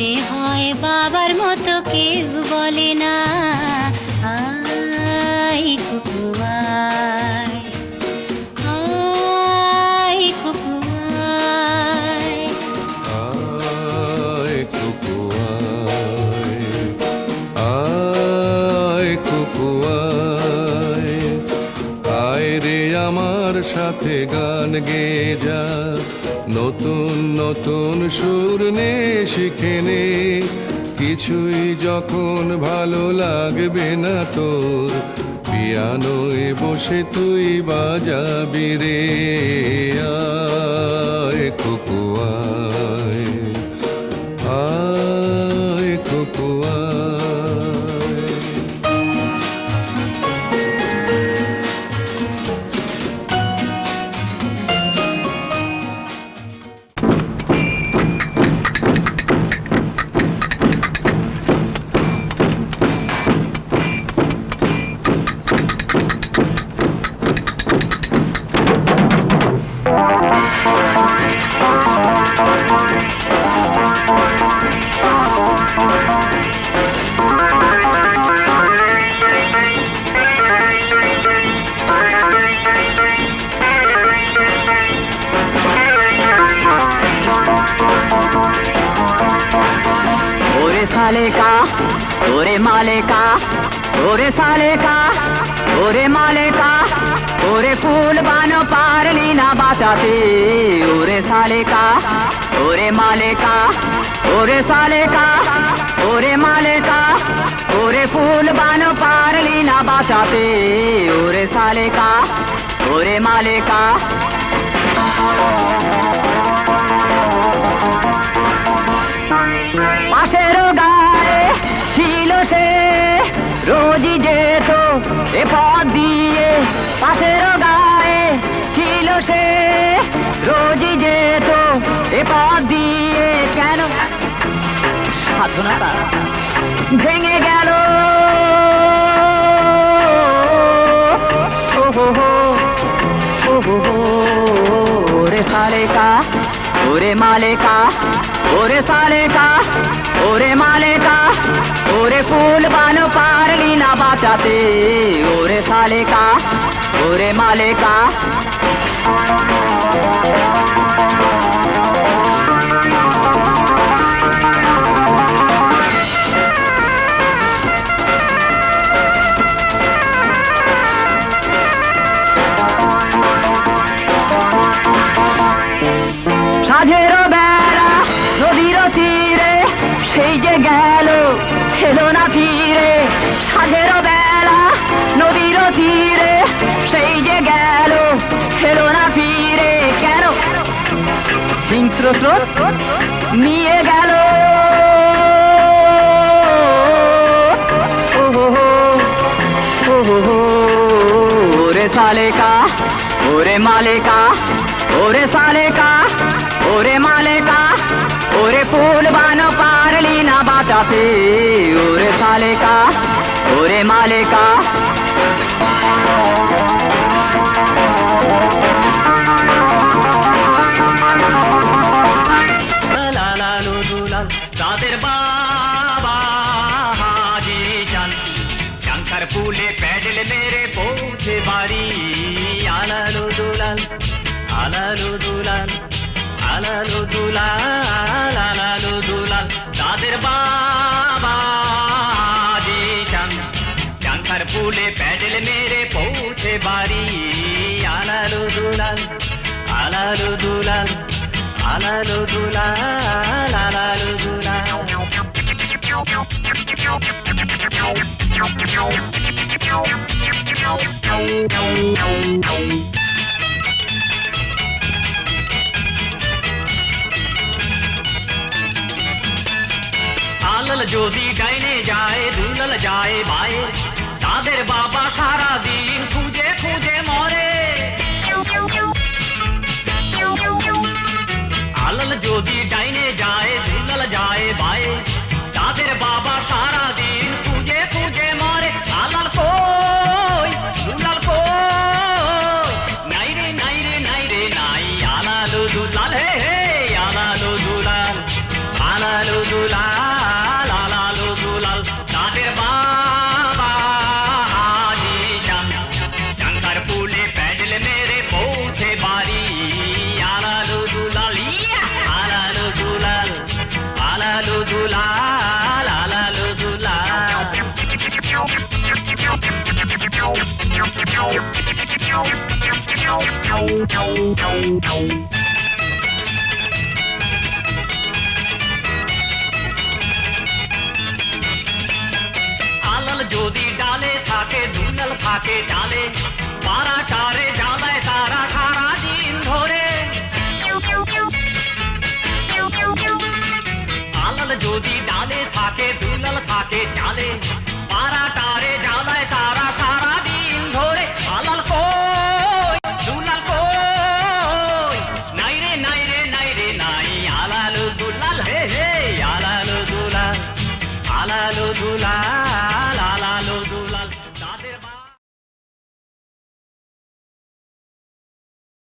মনে হয় বাবার মতো কেউ বলে না, আয় কুকু আয়, আয় কুকু আয়, আয় কুকু আয়, আয় কুকু আয়, আয় রে আমার সাথে গান গেয়ে যা, নতুন নতুন সুর নে শিখে নে, কিছুই যখন ভালো লাগবে না তোর, পিয়ানোয় বসে তুই বাজাবি রে, আয় কুকু আয়, আয় কুকু আয়। साले का ओरे माले का, ओरे साले का ओरे माले का, ओरे फूल बानो पारली ना बाचाते, ओरे साले का ओरे माले का, ओरे साले का ओरे माले का, ओरे फूल बानो पारली ना बाचाते, ओरे साले का ओरे माले का। পাশেরও গায়ে ছিল সে, রোজই যেত এ পথ দিয়ে, পাশেরও গায়ে ছিল সে, রোজই যেত এ পথ দিয়ে, কেন সাধনাটা ভেঙে গেল, ও হো হো, ও হো হো, ওরে সালে কা ওরে মালে কা, ओरे साले का ओरे माले का, ओरे फूल बानो पारली ना बाचाते, ओरे साले का ओरे माले का। সাজেরও বেলা নদীর তীরে, সেই যে গেল এলো না ফিরে, সাজেরও বেলা নদীর তীরে, সেই যে গেল এলো না ফিরে, কেন হিংস্র স্রোত নিয়ে গেল, ও হো হো, ও হো হো, ওরে সালে কা ওরে মালে কা, ओरे साले का ओरे माले का, ओरे फूल बानो पारली ना बाचाते, ओरे साले का ओरे माले का। তাদের বাবা হাজি যান, শঙ্কর ফুলে প্যাডেল মেরে পৌঁছে বাড়ি, আলালু দুলাল আলালু দুলাল, আলালু দুলাল, আলালু দুলাল, তাদের বাবা হাজি যান, শঙ্কর ফুলে প্যাডেল মেরে পৌঁছে বাড়ি, আলালু দুলাল, আলালু দুলাল, আলালু দুলাল, আলালু দুলাল। আলাল যদি ডাইনে যায়, দুলাল যায় বায়ে, তাদের বাবা সারা দিন খুঁজে খুঁজে মরে, আলাল যদি ডাইনে যায়, দুলাল যায় বায়ে, তাদের বাবা সারা দিন খুঁজে খুঁজে মরে, আলাল কই দুলাল কই, নাই রে নাই রে নাই রে নাই, আলালু দুলাল, হে হে আলালু দুলাল, আলালু দুলাল। আলাল যদি ডালে থাকে দুলাল থাকে ডালে পাড়া টারে জ্বালায় তারা সারা দিন ধরে আলাল যদি ডালে থাকে দুলাল থাকে জালে পাড়া টারে জ্বালায় তারা সারা দিন ধরে আলাল কই দুলাল কই নাই রে নাই রে নাই রে নাই আলাল দুলাল হে হে আলাল দুলাল